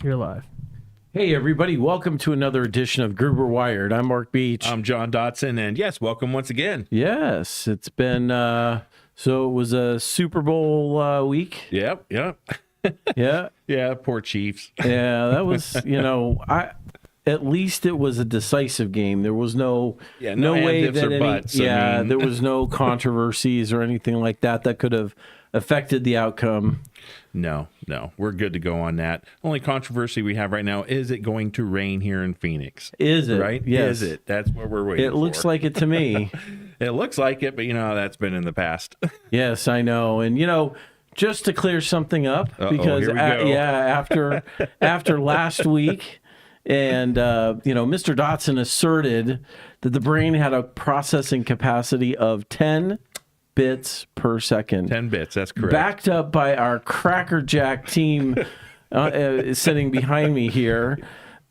You're live. Hey, everybody. Welcome to another edition of Gruber Wired. I'm Mark Beach. I'm John Dotson, and yes, welcome once again. Yes, it's been, so it was a Super Bowl week. Yep. Yeah. Yeah, poor Chiefs. Yeah, that was, at least it was a decisive game. There was no way ifs that or buts. there was no controversies or anything like that could have affected the outcome. No, we're good to go on that. Only controversy we have right now, is it going to rain here in Phoenix? Is it? Right? Yes. Is it? That's what we're waiting for. It looks like it to me. It looks like it, but you know how that's been in the past. Yes, I know. And, just to clear something up, because here we go. after last week, and Mr. Dotson asserted that the brain had a processing capacity of 10 bits per second. 10 bits, that's correct. Backed up by our Cracker Jack team sitting behind me here.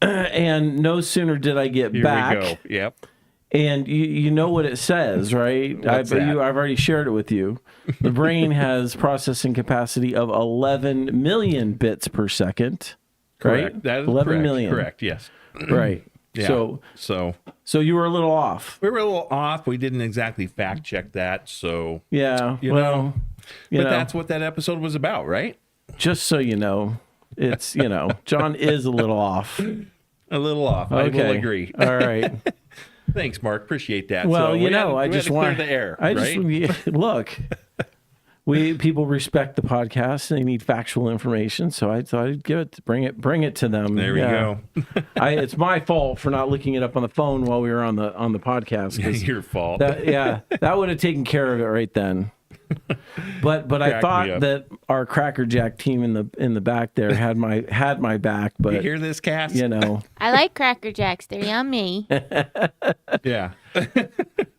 And no sooner did I get back. Here we go. Yep. And you know what it says, right? I've already shared it with you. The brain has processing capacity of 11 million bits per second. Correct. Right? That is 11 correct. million. Correct, yes. Right. Yeah. So you were a little off. We were a little off. We didn't exactly fact check that. So Yeah. but that's what that episode was about, right? Just so you know, it's John is a little off. A little off. I will agree. All right. Thanks, Mark. Appreciate that. Well, So I just want to clear the air. Look. People respect the podcast. They need factual information, so I thought I'd bring it to them. There we go. It's my fault for not looking it up on the phone while we were on the podcast. Your fault. That would have taken care of it right then. But I thought that our Cracker Jack team in the back there had my back. But you hear this, Cass? I like Cracker Jacks. They're yummy. Yeah.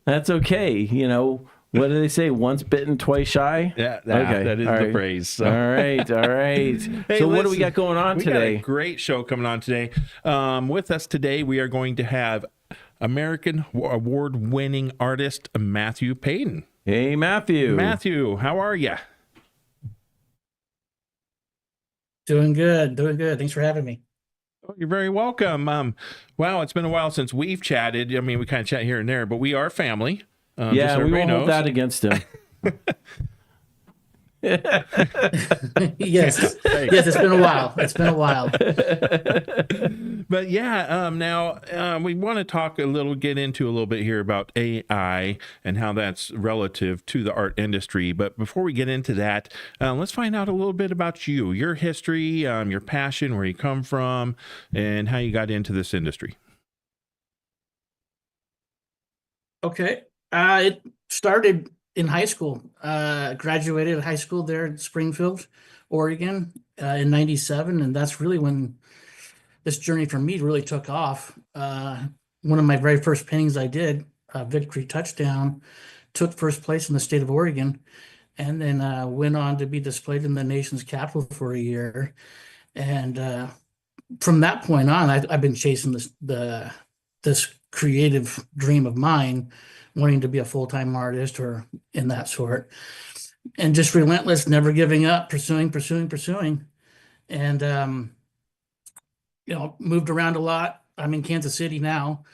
That's okay. What do they say? Once bitten, twice shy? Yeah, okay. That is the phrase. So. All right. Hey, so what do we got going on today? We got a great show coming on today. With us today, we are going to have American award-winning artist Matthew Paden. Hey, Matthew. Matthew, how are you? Doing good. Thanks for having me. Oh, you're very welcome. Wow, it's been a while since we've chatted. I mean, we kind of chat here and there, but we are family. Yeah, we won't hold that against him. Yes, it's been a while. But yeah, now we want to get into a little bit here about AI and how that's relative to the art industry. But before we get into that, let's find out a little bit about you, your history, your passion, where you come from, and how you got into this industry. Okay. It started in high school. Graduated high school there in Springfield, Oregon, in '97, and that's really when this journey for me really took off. One of my very first paintings I did, Victory Touchdown, took first place in the state of Oregon, and then went on to be displayed in the nation's capital for a year. And from that point on, I've been chasing this creative dream of mine, wanting to be a full-time artist or in that sort, and just relentless, never giving up, pursuing. And, moved around a lot. I'm in Kansas City now,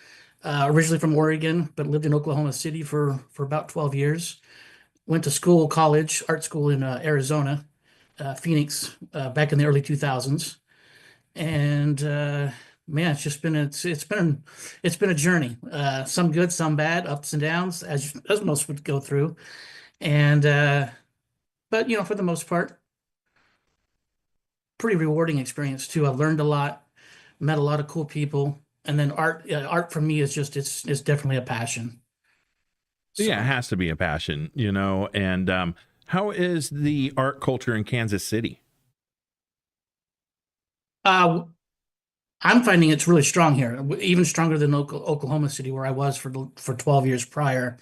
originally from Oregon, but lived in Oklahoma City for about 12 years. Went to art school in Arizona, Phoenix, back in the early 2000s. And, man, it's been a journey. Some good, some bad, ups and downs, as most would go through. And but for the most part, pretty rewarding experience too. I learned a lot, met a lot of cool people, and then art for me is it's definitely a passion. So. Yeah, it has to be a passion, And how is the art culture in Kansas City? I'm finding it's really strong here, even stronger than Oklahoma City, where I was for 12 years prior.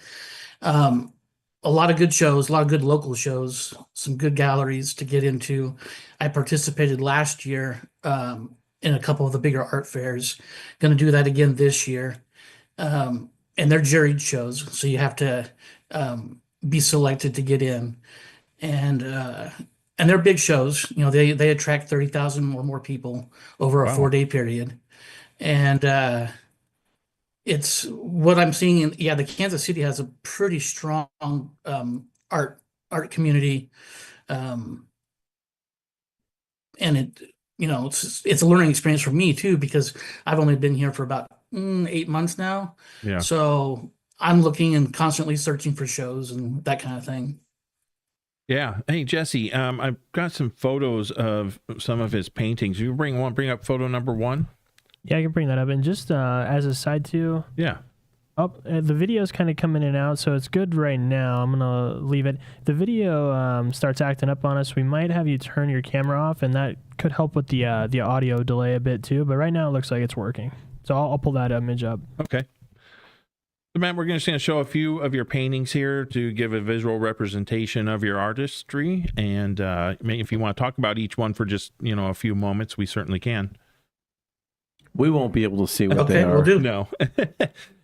A lot of good shows, a lot of good local shows, some good galleries to get into. I participated last year in a couple of the bigger art fairs. Going to do that again this year. And they're juried shows, so you have to be selected to get in. And and they're big shows. They attract 30,000 or more people over a Wow. 4-day period. And it's what I'm seeing the Kansas City has a pretty strong art community. Um, and it's a learning experience for me too, because I've only been here for about 8 months now. Yeah. So I'm looking and constantly searching for shows and that kind of thing. Yeah. Hey, Jesse, I've got some photos of some of his paintings. You bring up photo number 1? Yeah, I can bring that up. And just as a side too, Yeah. the video's kind of coming in and out, so it's good right now. I'm going to leave it. The video starts acting up on us. We might have you turn your camera off, and that could help with the audio delay a bit too. But right now it looks like it's working. So I'll pull that image up. Okay. So, Matt, we're just going to show a few of your paintings here to give a visual representation of your artistry. And if you want to talk about each one for just, a few moments, we certainly can. We won't be able to see what they Okay, are. we'll do. No.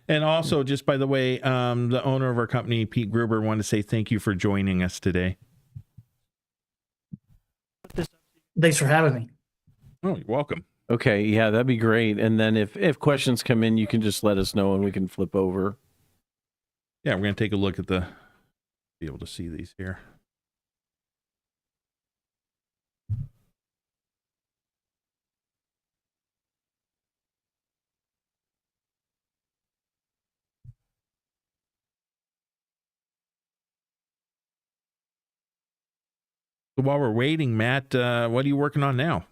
And also, just by the way, the owner of our company, Pete Gruber, wanted to say thank you for joining us today. Thanks for having me. Oh, you're welcome. Okay, yeah, that'd be great. And then if questions come in, you can just let us know and we can flip over. Yeah, we're going to take a look at be able to see these here. So while we're waiting, Matt, what are you working on now?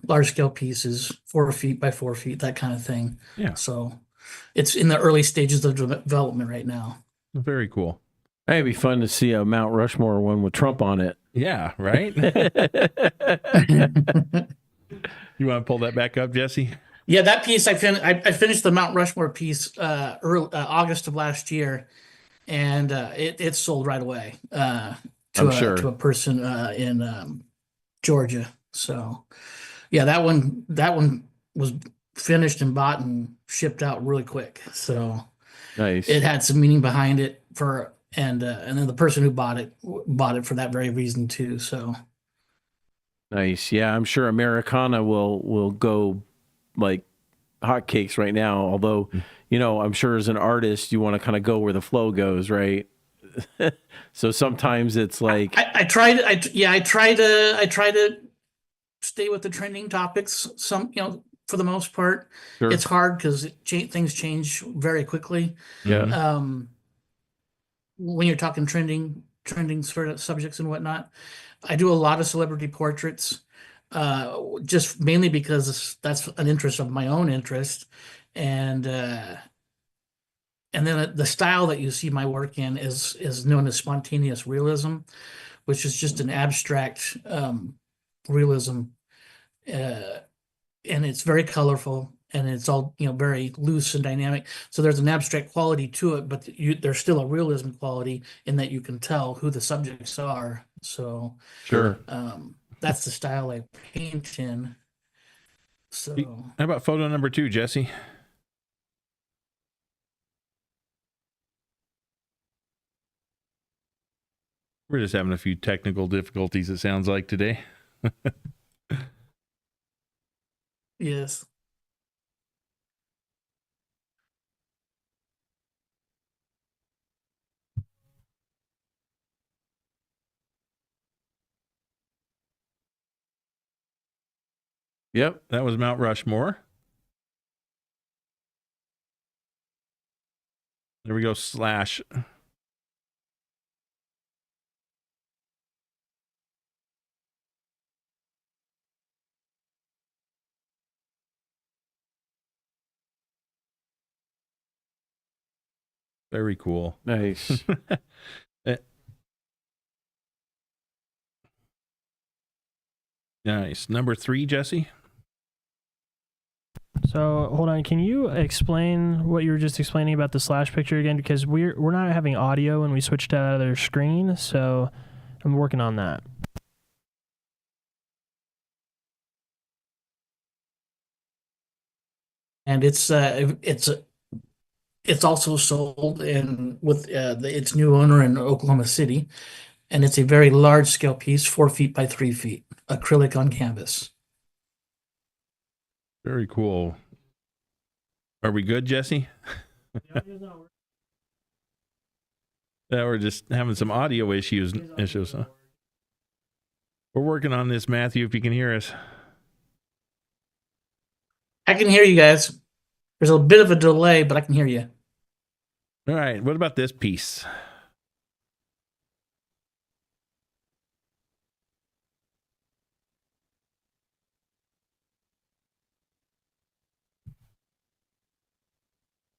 Large scale pieces, 4 feet by 4 feet, that kind of thing. Yeah. So it's in the early stages of development right now. Very cool. Hey, it'd be fun to see a Mount Rushmore one with Trump on it. Yeah, right? You want to pull that back up, Jesse? Yeah, that piece I finished the Mount Rushmore piece August of last year, and it sold right away I'm sure. to a person in Georgia. So yeah, that one was finished and bought and shipped out really quick. So Nice. it had some meaning behind it and then the person who bought it for that very reason too. So Nice. Yeah, I'm sure Americana will go like hotcakes right now. Although, I'm sure as an artist, you want to kind of go where the flow goes, right? So sometimes it's like I try to stay with the trending topics. For the most part, Sure. it's hard because things change very quickly. Yeah. When you're talking trending sort of subjects and whatnot, I do a lot of celebrity portraits, just mainly because that's an interest of my own interest, and then the style that you see my work in is known as spontaneous realism, which is just an abstract realism, and it's very colorful and it's all very loose and dynamic. So there's an abstract quality to it, but there's still a realism quality in that you can tell who the subjects are. So Sure. that's the style I paint in. So How about photo number 2, Jesse? We're just having a few technical difficulties, it sounds like, today. yes. Yep, that was Mount Rushmore. There we go, slash. Very cool. Nice. Nice. Number 3, Jesse? So hold on, can you explain what you were just explaining about the slash picture again? Because we're not having audio when we switched to other screen, so I'm working on that. and it's also sold in with its new owner in Oklahoma City, and it's a very large scale piece, 4 feet by 3 feet, acrylic on canvas. Very cool. Are we good, Jesse? We're just having some audio issues. Huh? We're working on this, Matthew, if you can hear us. I can hear you guys. There's a bit of a delay, but I can hear you. All right. What about this piece?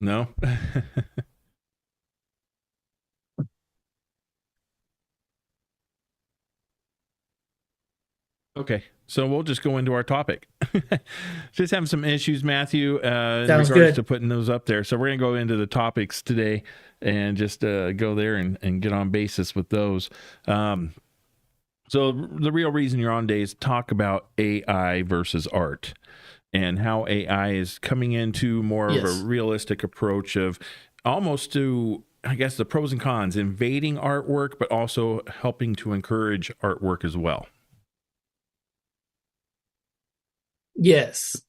No? Okay, so we'll just go into our topic. Just having some issues, Matthew, in Sounds regards good. to putting those up there. So we're going to go into the topics today and just go there and get on basis with those. So the real reason you're on today is talk about AI versus art and how AI is coming into more of Yes. a realistic approach of almost to, I guess, the pros and cons, invading artwork, but also helping to encourage artwork as well. Yes.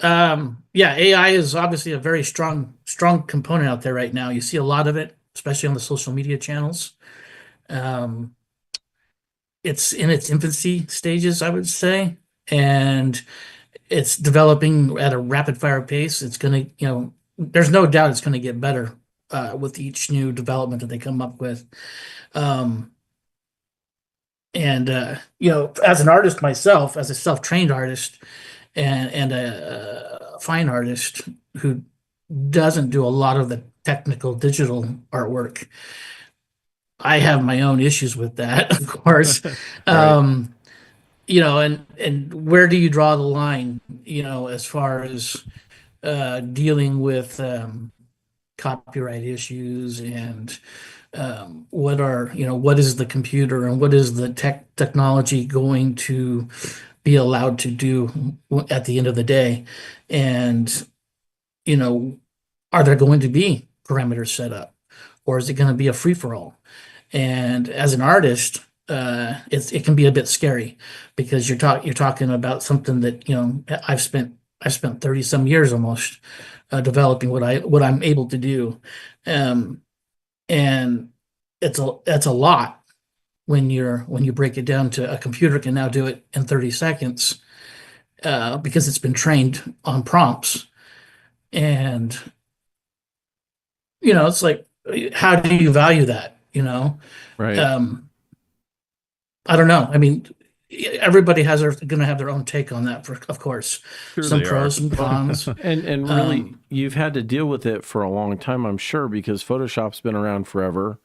Yeah, AI is obviously a very strong component out there right now. You see a lot of it, especially on the social media channels. Um, it's in its infancy stages, I would say, and it's developing at a rapid fire pace. It's going to, there's no doubt it's going to get better with each new development that they come up with. Um, and as an artist myself, as a self-trained artist, and a fine artist who doesn't do a lot of the technical digital artwork, I have my own issues with that, of course. Right. And where do you draw the line, as far as dealing with copyright issues and what is the computer and what is the technology going to be allowed to do at the end of the day? And, are there going to be parameters set up, or is it going to be a free for all? And as an artist, it can be a bit scary because you're talking about something that, I've spent 30 some years almost developing what I'm able to do. Um, and that's a lot when you break it down to a computer can now do it in 30 seconds because it's been trained on prompts. And it's like, how do you value that? Right. I don't know. I mean, everybody going to have their own take on that, of course. Sure Some they pros, are. some cons. And really, you've had to deal with it for a long time, I'm sure, because Photoshop's been around forever,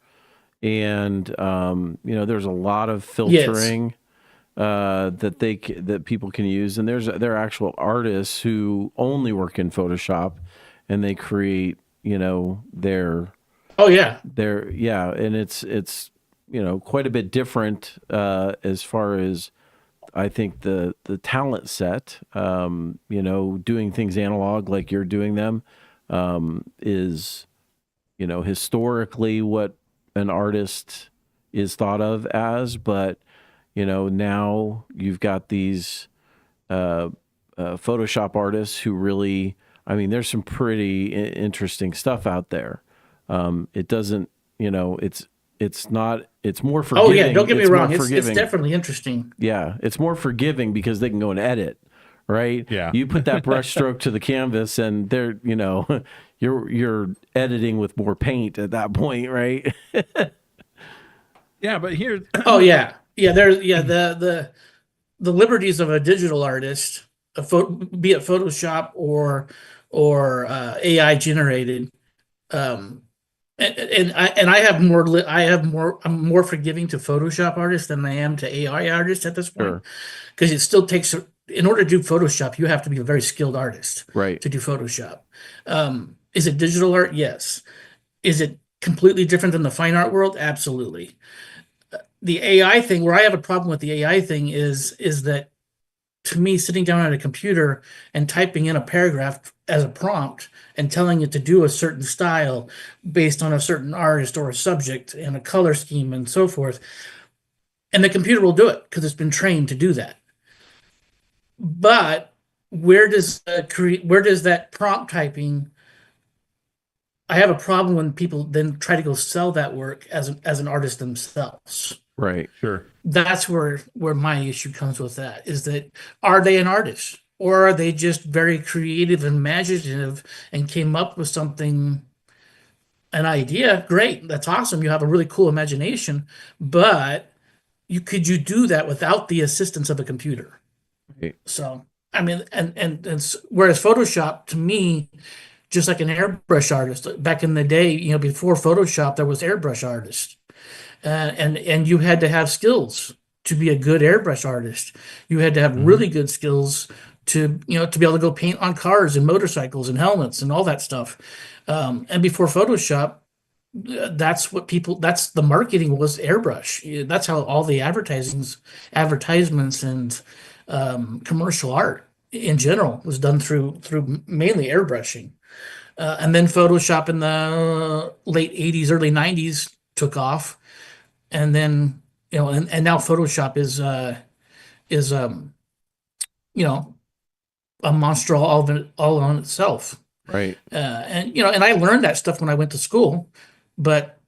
and there's a lot of filtering that people can use, and there are actual artists who only work in Photoshop, and they create their Oh yeah. and it's quite a bit different as far as I think the talent set, doing things analog like you're doing them, is, historically what an artist is thought of as. But, now you've got these Photoshop artists who really, I mean, there's some pretty interesting stuff out there. It doesn't, it's not, it's more forgiving. Oh yeah. Don't get me It's more wrong. It's forgiving. definitely interesting. Yeah, it's more forgiving because they can go and edit, right? Yeah. You put that brush stroke to the canvas, and they're, you're editing with more paint at that point, right? Yeah, but here, Oh yeah. Yeah. The liberties of a digital artist, be it Photoshop or AI generated. And I'm more forgiving to Photoshop artists than I am to AI artists at this point, Sure. because it still takes, in order to do Photoshop, you have to be a very skilled artist Right. to do Photoshop. Is it digital art? Yes. Is it completely different than the fine art world? Absolutely. The AI thing, where I have a problem with the AI thing is that to me, sitting down at a computer and typing in a paragraph as a prompt and telling it to do a certain style based on a certain artist or a subject and a color scheme and so forth, and the computer will do it because it's been trained to do that. But where does that prompt typing? I have a problem when people then try to go sell that work as an artist themselves. Right. Sure. That's where my issue comes with that, is that are they an artist, or are they just very creative and imaginative and came up with something, an idea? Great, that's awesome. You have a really cool imagination, but could you do that without the assistance of a computer? Right. So I mean, whereas Photoshop to me, just like an airbrush artist back in the day, before Photoshop, there was airbrush artists, and you had to have skills to be a good airbrush artist. You had to have really good skills to be able to go paint on cars and motorcycles and helmets and all that stuff. And before Photoshop, that's the marketing was airbrush. That's how all the advertisements and commercial art in general was done through mainly airbrushing. And then Photoshop in the late 80s, early 90s took off. And then, and now Photoshop is a monster all on itself. Right. And I learned that stuff when I went to school, but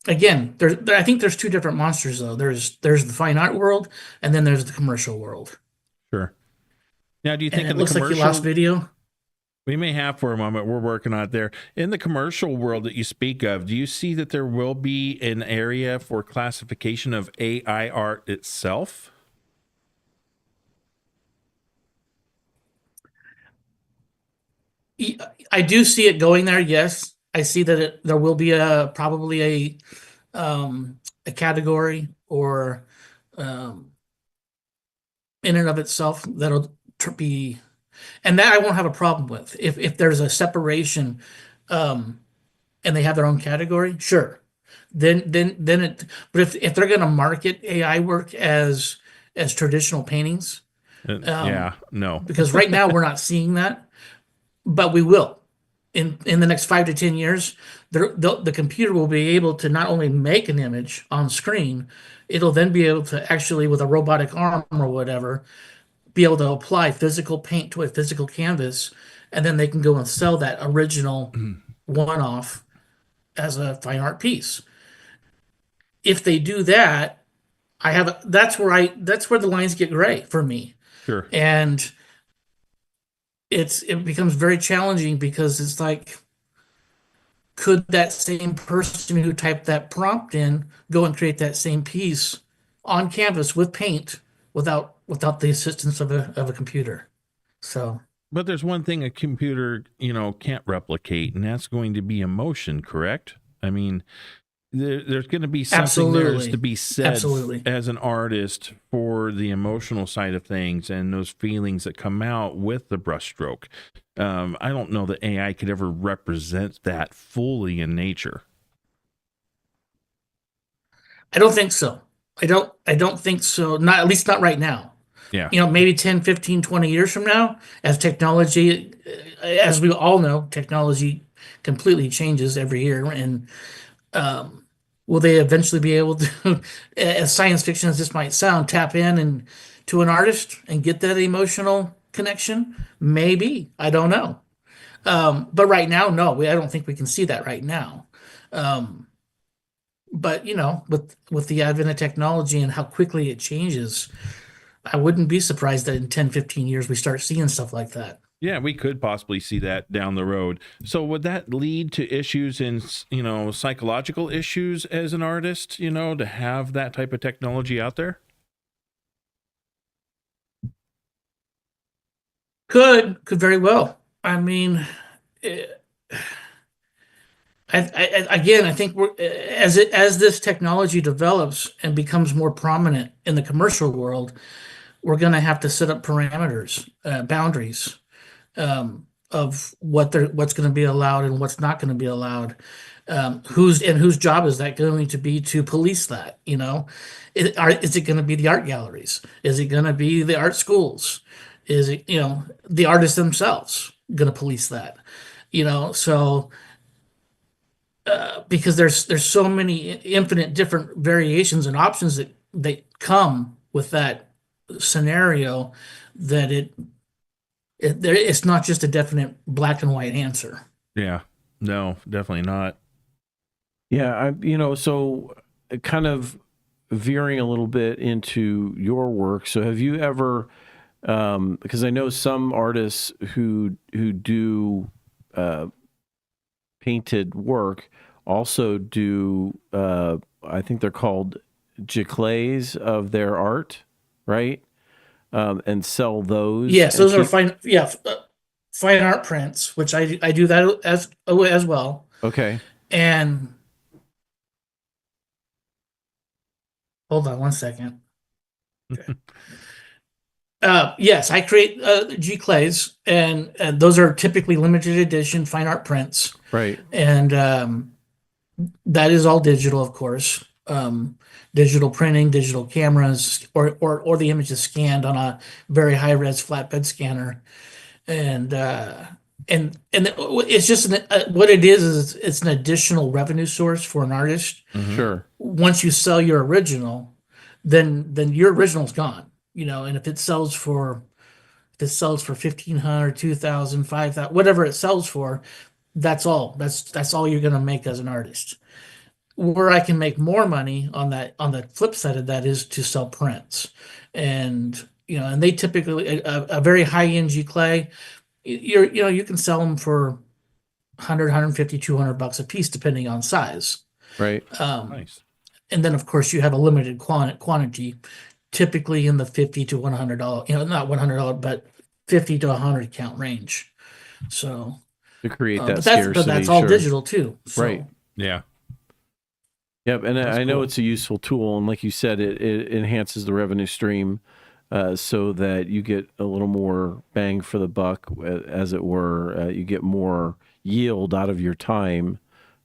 again, I think there's two different monsters though. There's the fine art world, and then there's the commercial world. Sure. Now, do you And think it in the looks like you commercial lost video. we may have for a moment, we're working on it there. In the commercial world that you speak of, do you see that there will be an area for classification of AI art itself? I do see it going there. Yes, I see that there will be probably a category or in and of itself that'll be, and that I won't have a problem with if there's a separation, and they have their own category. Sure, then it. But if they're going to market AI work as traditional paintings, Yeah, no. because right now we're not seeing that. But we will. In the next 5 to 10 years, the computer will be able to not only make an image on screen, it'll then be able to actually, with a robotic arm or whatever, be able to apply physical paint to a physical canvas, and then they can go and sell that original one-off as a fine art piece. If they do that, that's where the lines get gray for me. Sure. And it becomes very challenging because it's like, could that same person who typed that prompt in go and create that same piece on canvas with paint without the assistance of a computer? So, But there's one thing a computer, can't replicate, and that's going to be emotion, correct? I mean, there's going to be something there Absolutely. to be said Absolutely. as an artist for the emotional side of things and those feelings that come out with the brushstroke. I don't know that AI could ever represent that fully in nature. I don't think so. I don't think so. Not, at least not right now. Yeah. Maybe 10, 15, 20 years from now, as technology, as we all know, technology completely changes every year. And will they eventually be able to, as science fiction as this might sound, tap in and to an artist and get that emotional connection? Maybe. I don't know. But right now, no, I don't think we can see that right now. But with the advent of technology and how quickly it changes, I wouldn't be surprised that in 10, 15 years we start seeing stuff like that. Yeah, we could possibly see that down the road. So would that lead to issues in, psychological issues as an artist, to have that type of technology out there? Could very well. I mean, again, I think as this technology develops and becomes more prominent in the commercial world, we're going to have to set up parameters, boundaries, of what's going to be allowed and what's not going to be allowed. Whose job is that going to be to police that? Is it going to be the art galleries? Is it going to be the art schools? Is it, the artists themselves going to police that? So because there's so many infinite different variations and options that come with that scenario, that it's not just a definite black and white answer. Yeah. No, definitely not. Yeah, so kind of veering a little bit into your work. So have you ever, because I know some artists who do painted work also do, I think they're called giclées of their art, right? And sell those. Yes, and those are fine. Yeah, fine art prints, which I do that as well. Okay. And hold on one second. Okay. Yes, I create G clays, and those are typically limited edition fine art prints, Right. and that is all digital, of course. Digital printing, digital cameras, or the image is scanned on a very high res flatbed scanner, and it's just what it is it's an additional revenue source for an artist. Sure. Once you sell your original, then your original's gone. And if it sells for 1,500, 2,000, 5,000, whatever it sells for, that's all. That's all you're gonna make as an artist. Where I can make more money on the flip side of that is to sell prints. And they typically a very high end G clay, you can sell them for 100, 150, $200 a piece, depending on size. Right. Nice. And then, of course, you have a limited quantity, typically in the $50 to $100, not $100, but 50 to 100 count range. So To create that but scarcity. that's all sure. digital too. So, Right. Yeah. Yep, and That's I know cool. it's a useful tool, and like you said, it enhances the revenue stream, so that you get a little more bang for the buck, as it were. You get more yield out of your time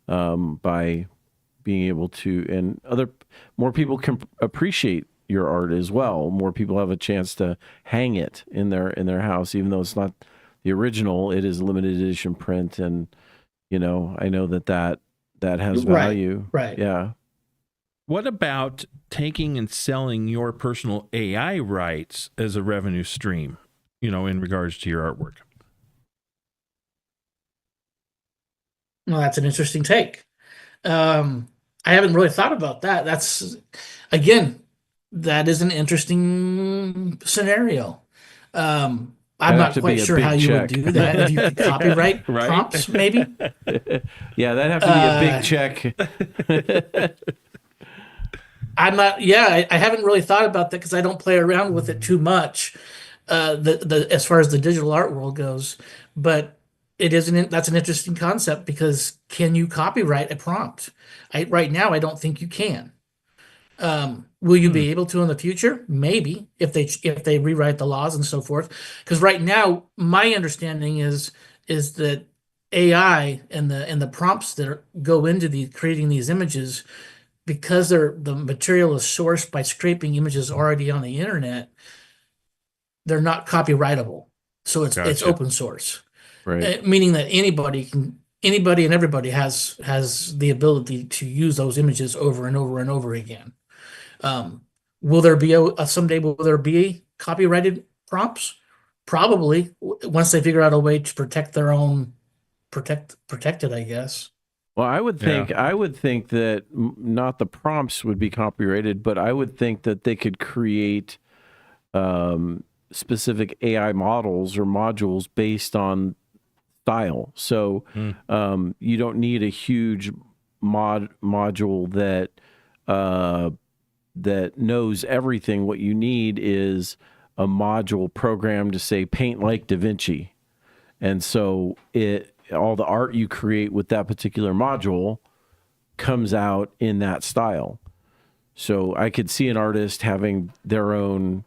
by being able to, and more people can appreciate your art as well. More people have a chance to hang it in their house, even though it's not the original. It is limited edition print, and I know that has value. Right. Yeah. What about taking and selling your personal AI rights as a revenue stream, in regards to your artwork? Well, that's an interesting take. I haven't really thought about that. Again, that is an interesting scenario. I'm That'd have not to quite be a sure big how you would check. do that. If you could copyright Right? prompts, maybe. Yeah, that'd have to be a big check. I'm not. Yeah, I haven't really thought about that because I don't play around with it too much. As far as the digital art world goes, but that's an interesting concept, because can you copyright a prompt? Right now, I don't think you can. Will you be able to in the future? Maybe, if they rewrite the laws and so forth. Because right now, my understanding is that AI and the prompts that go into creating these images, because the material is sourced by scraping images already on the internet, they're not copyrightable. So it's Gotcha. open source, Right. meaning that anybody and everybody has the ability to use those images over and over and over again. Will there be someday? Will there be copyrighted prompts? Probably, once they figure out a way to protect their own protect it, I guess. Well, I would think that not the prompts would be copyrighted, but I would think that they could create specific AI models or modules based on style. So you don't need a huge module that knows everything. What you need is a module program to say paint like Da Vinci, and so all the art you create with that particular module comes out in that style. So I could see an artist having their own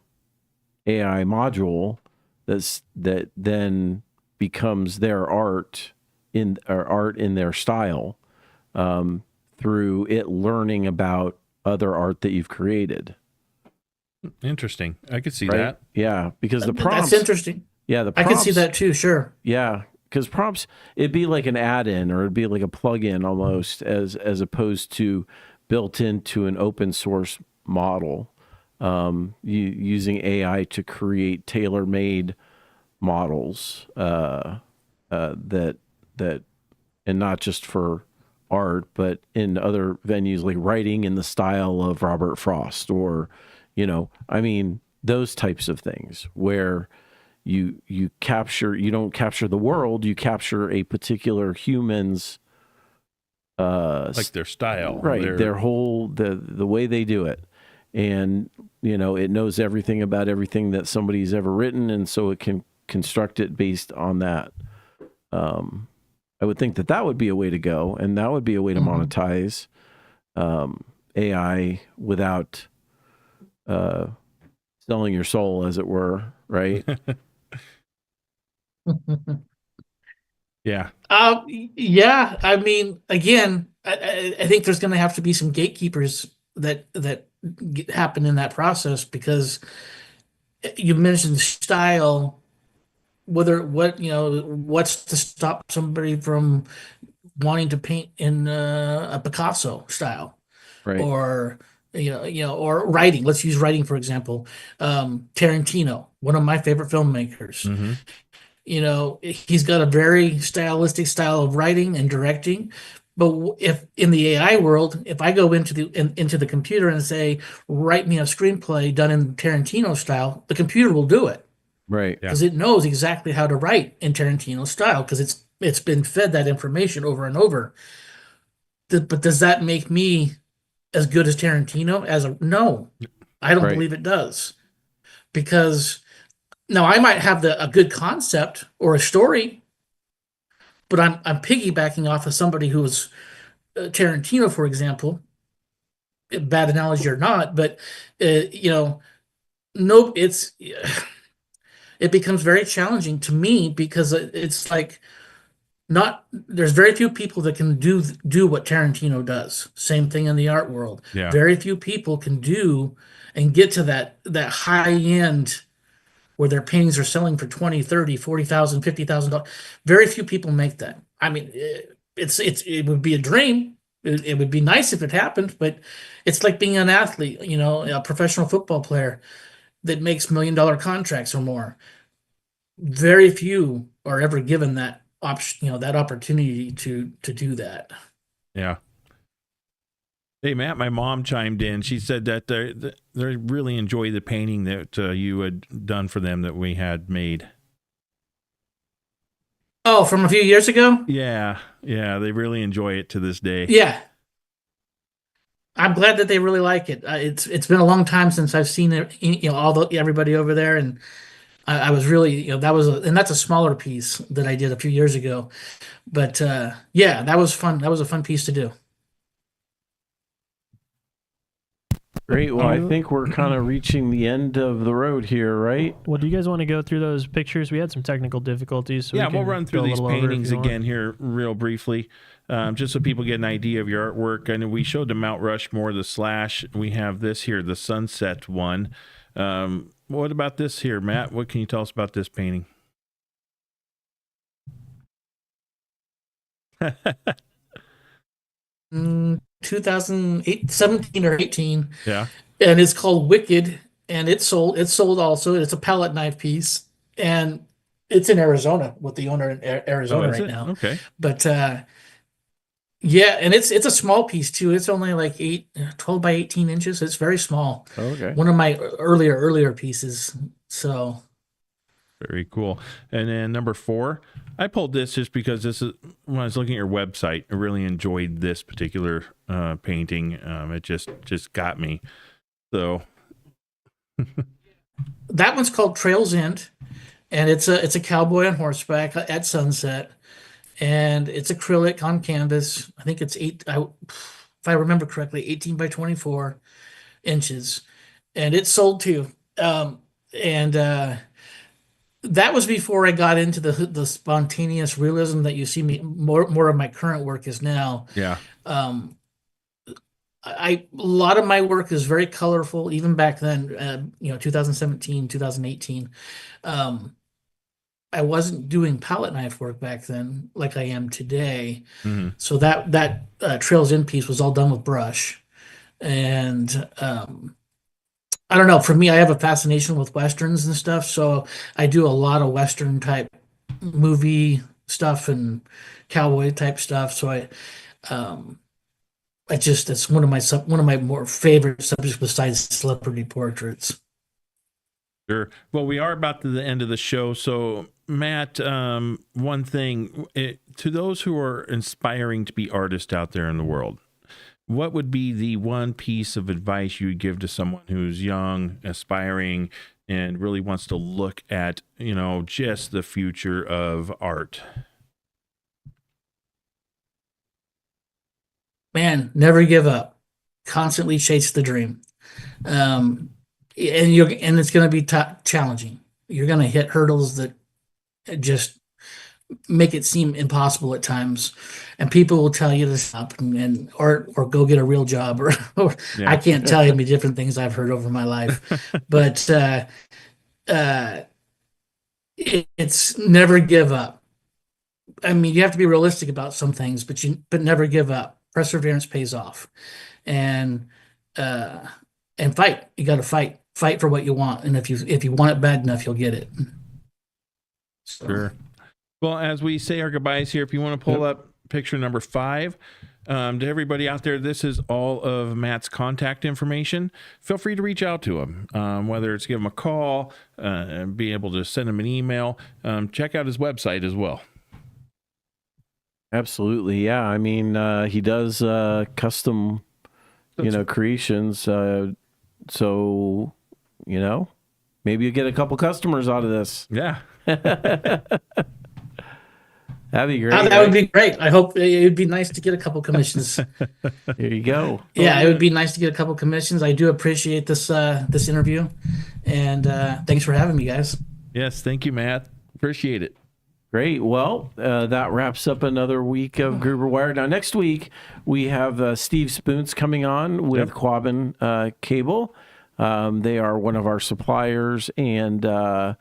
AI module that then becomes their art in their style. through it learning about other art that you've created. Interesting. I could see Right? that. Yeah, because the That's prompts. interesting. Yeah, the I prompts. could see that too. Sure. Yeah, because prompts, it'd be like an add-in or it'd be like a plug-in almost, as opposed to built into an open source model. Using AI to create tailor-made models that and not just for art, but in other venues like writing in the style of Robert Frost, or I mean those types of things where you don't capture the world, you capture a particular human's Like their style. right, their whole the way they do it. And it knows everything about everything that somebody's ever written, and so it can construct it based on that. I would think that would be a way to go, and that would be a way to monetize AI without selling your soul, as it were, right? Yeah. Yeah. I mean, again, I think there's going to have to be some gatekeepers that happen in that process, because you mentioned style. What's to stop somebody from wanting to paint in a Picasso style, Right. or or writing. Let's use writing for example. Tarantino, one of my favorite filmmakers. Mm-hmm. He's got a very stylistic style of writing and directing. But if in the AI world, if I go into the computer and say, write me a screenplay done in Tarantino style, the computer will do it, Right. Yeah. because it knows exactly how to write in Tarantino style, because it's been fed that information over and over. But does that make me as good as Tarantino? No, I don't Right. believe it does. Because now I might have a good concept or a story, but I'm piggybacking off of somebody who's Tarantino, for example. Bad analogy or not, but no, it becomes very challenging to me, because it's like, not there's very few people that can do what Tarantino does. Same thing in the art world. Yeah. Very few people can do and get to that high end where their paintings are selling for 20, 30, 40,000, $50,000. Very few people make that. I mean, it would be a dream. It would be nice if it happened, but it's like being an athlete, a professional football player that makes $1 million contracts or more. Very few are ever given that option, that opportunity to do that. Yeah. Hey, Matt, my mom chimed in. She said that they really enjoy the painting that you had done for them that we had made. Oh, from a few years ago? Yeah. Yeah. They really enjoy it to this day. Yeah. I'm glad that they really like it. It's been a long time since I've seen it, everybody over there, and I was really, and that's a smaller piece that I did a few years ago. But yeah, that was fun. That was a fun piece to do. Great. Well, I think we're kind of reaching the end of the road here, right? Well, do you guys want to go through those pictures? We had some technical difficulties. So yeah, we we'll can run through go a these little over if paintings you want. again here real briefly, just so people get an idea of your artwork. I know we showed the Mount Rushmore, the Slash. We have this here, the Sunset one. What about this here, Matt? What can you tell us about this painting? 2008, 17 or 18, Yeah. and it's called Wicked, and it's sold. It's sold also. It's a palette knife piece, and it's in Arizona with the owner in Arizona is right it? now. Okay. But yeah, and it's a small piece too. It's only like 12 by 18 inches. It's very small. Okay. One of my earlier pieces. So Very cool. And then number 4, I pulled this just because this is when I was looking at your website. I really enjoyed this particular painting. It just got me. So that one's called Trails End, and it's a cowboy on horseback at sunset, and it's acrylic on canvas. I think it's if I remember correctly, 18 by 24 inches, and it's sold too. And that was before I got into the spontaneous realism that you see me more of my current work is now. Yeah. Um, a lot of my work is very colorful, even back then, 2017, 2018. Um, I wasn't doing palette knife work back then like I am today. Hmm. So that Trails In piece was all done with brush. And I don't know, for me, I have a fascination with Westerns and stuff. So I do a lot of Western type movie stuff and cowboy type stuff. So um, it's one of my more favorite subjects besides celebrity portraits. Sure. Well, we are about to the end of the show. So, Matt, one thing to those who are inspiring to be artists out there in the world, what would be the one piece of advice you would give to someone who's young, aspiring, and really wants to look at, just the future of art? Man, never give up. Constantly chase the dream. And it's going to be challenging. You're going to hit hurdles that just make it seem impossible at times, and people will tell you to stop or go get a real job, or Yeah. I can't tell you how many different things I've heard over my life, but it's never give up. I mean, you have to be realistic about some things, but never give up. Perseverance pays off, and uh, and fight. You got to fight for what you want, and if you want it bad enough, you'll get it. So. Sure. Well, as we say our goodbyes here, if you want to pull up picture number 5, to everybody out there, this is all of Matt's contact information. Feel free to reach out to him, whether it's give him a call, be able to send him an email. Check out his website as well. Absolutely. Yeah. I mean, he does custom, creations. So, maybe you get a couple customers out of this. Yeah. That'd be great. That would be great. I hope it would be nice to get a couple commissions. There you go. Yeah, it would be nice to get a couple commissions. I do appreciate this interview, and thanks for having me, guys. Yes, thank you, Matt. Appreciate it. Great. Well, that wraps up another week of Gruber Wire. Now, next week, we have Steve Spoons coming on with Quabbin Cable. They are one of our suppliers and our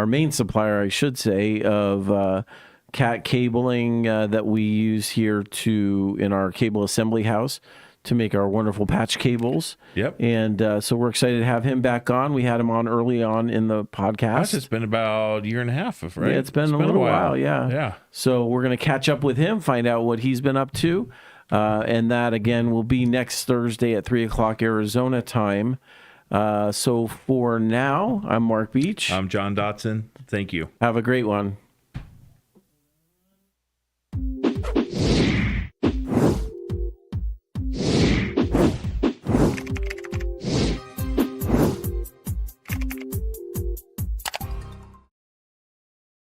main supplier, I should say, of cat cabling that we use here in our cable assembly house to make our wonderful patch cables. Yep. And so we're excited to have him back on. We had him on early on in the podcast. It's been about a year and a half, right? Yeah, it's been a little while. Yeah. Yeah. So we're going to catch up with him, find out what he's been up to. And that, again, will be next Thursday at 3 o'clock Arizona time. So for now, I'm Mark Beach. I'm John Dotson. Thank you. Have a great one.